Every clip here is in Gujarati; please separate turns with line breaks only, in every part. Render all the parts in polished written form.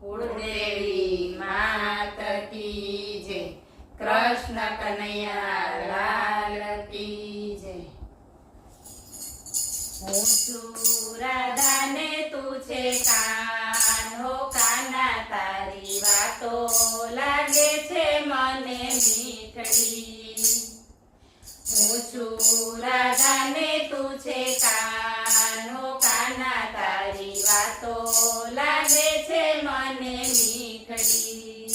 કુળદેવી માત કી જય, કૃષ્ણ કનૈયા લાલ કી જય। હું છું રાધા ને તું છે કાન્હો, કાના તારી વાતો લાગે છે મને મીઠડી। હું છું રાધા ને તું છે કાન્હો, કાના તારી વાતો લાગે છે મને મીઠડી।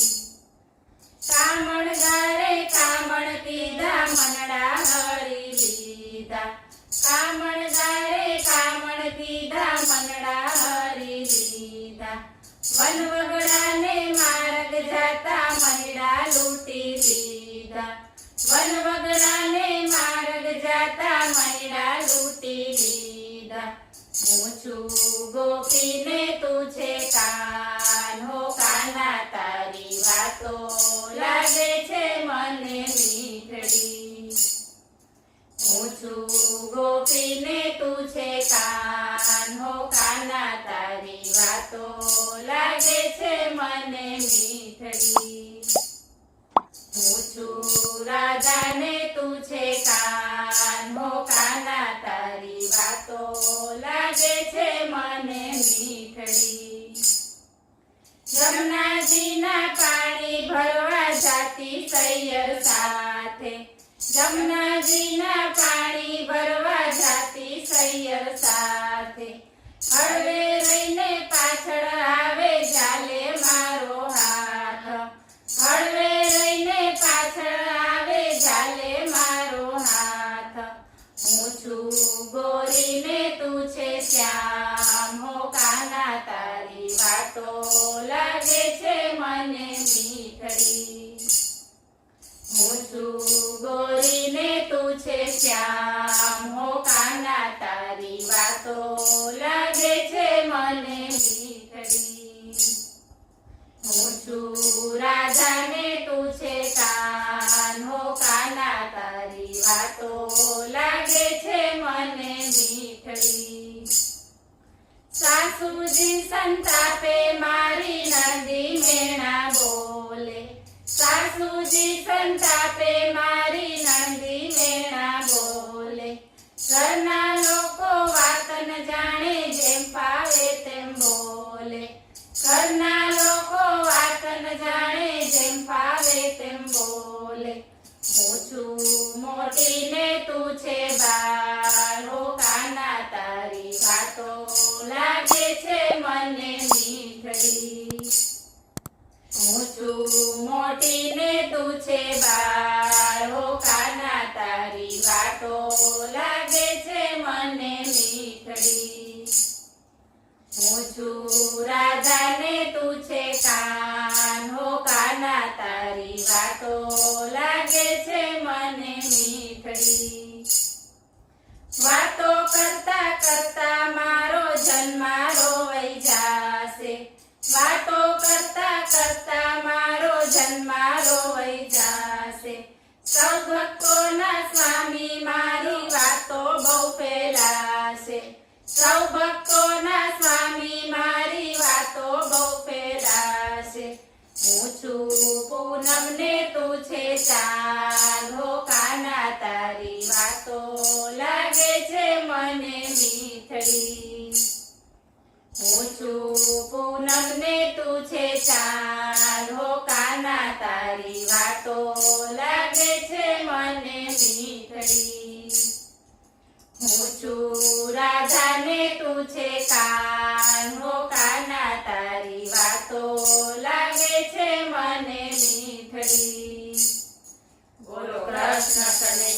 કામણ ગારે કામણ કીધા મનડા હળી લીધા, કામણ ગારે કામણ કીધા મનડા હળી લીધા। વન વગડાને માર્ગ જાતા મનડા લૂંટી લીધા, વન વગડાને માર્ગ જાતા મનડા લૂંટી લીધા। હું છું ગોપીને તું છે કાન્હો, કાના તારી વાતો લાગે છે મને મીઠડી। હું છું ગોપીને તું છે કાન્હો, કાના તારી વાતો લાગે છે મને મીઠડી। હું છું રાધાને તું છે કાન્હો, કાના તારી વાતો લાગે છે મને મીઠડી। જમનાજીના પાણી ભરવા જાતી સૈયર સાથે, જમનાજીના પાણી ભરવા જાતી સૈયર સાથે। હળવે રહીને પાછળ આવે ઝાલે મારો હાથ, હળવે રહીને પાછળ આવે ઝાલે મારો હાથ। હું છું ગોરીને તું છે શ્યામ હો, કાના તારી વાતો લાગે છે મને મીઠડી। હું છું ગોરીને તું છે શ્યામ હો, કાના તારી વાતો લાગે છે મને મીઠડી। હું છું રાધાને તું છે કાન્હો, કાના તારી વાતો લાગે છે મને મીઠડી। સાસુજી સંતાપે મારી નંદી મેણા બોલે, સાસુજી સંતાપે મારી નંદી મેણા બોલે। ઘરના લોકો વાત ન જાણે જેમ ફાવે તેમ બોલે, ઘરના લોકો વાત ન જાણે જેમ ફાવે તેમ બોલે। હું છું મોટી ને તું છે બાળ હો, કાના તારી વાતો લાગે છે મને મીઠડી। હું છું મોટી ને તું છે બાળ હો, કાના તારી વાતો લાગે છે મને મીઠડી। હું છું રાધા ને તું છે કાન્હો, કાના તારી વાતો લાગે છે મને મીઠડી। વાતો કરતા કરતા મારો જન્મારો વહી જાશે, વાતો કરતા કરતા મારો જન્મારો વહી જાશે। સૌ ભક્તોના સ્વામી મારી વાતો બહુ ફેલાશે, સૌ ભક્તોના સ્વામી મારી વાતો બહુ ફેલાશે। હું છું પૂનમ ને તું છે ચાંદ હો, કાના તારી વાતો લાગે છે મને મીઠડી। હું છું પૂનમ ને તું છે ચાંદ હો, કાના તારી વાતો લાગે છે મને મીઠડી। હું છું રાધા ને તું છે કાન્હો, કાના તારી વાતો લાગે છે મને મીઠડી। બોલો કૃષ્ણ કનૈયા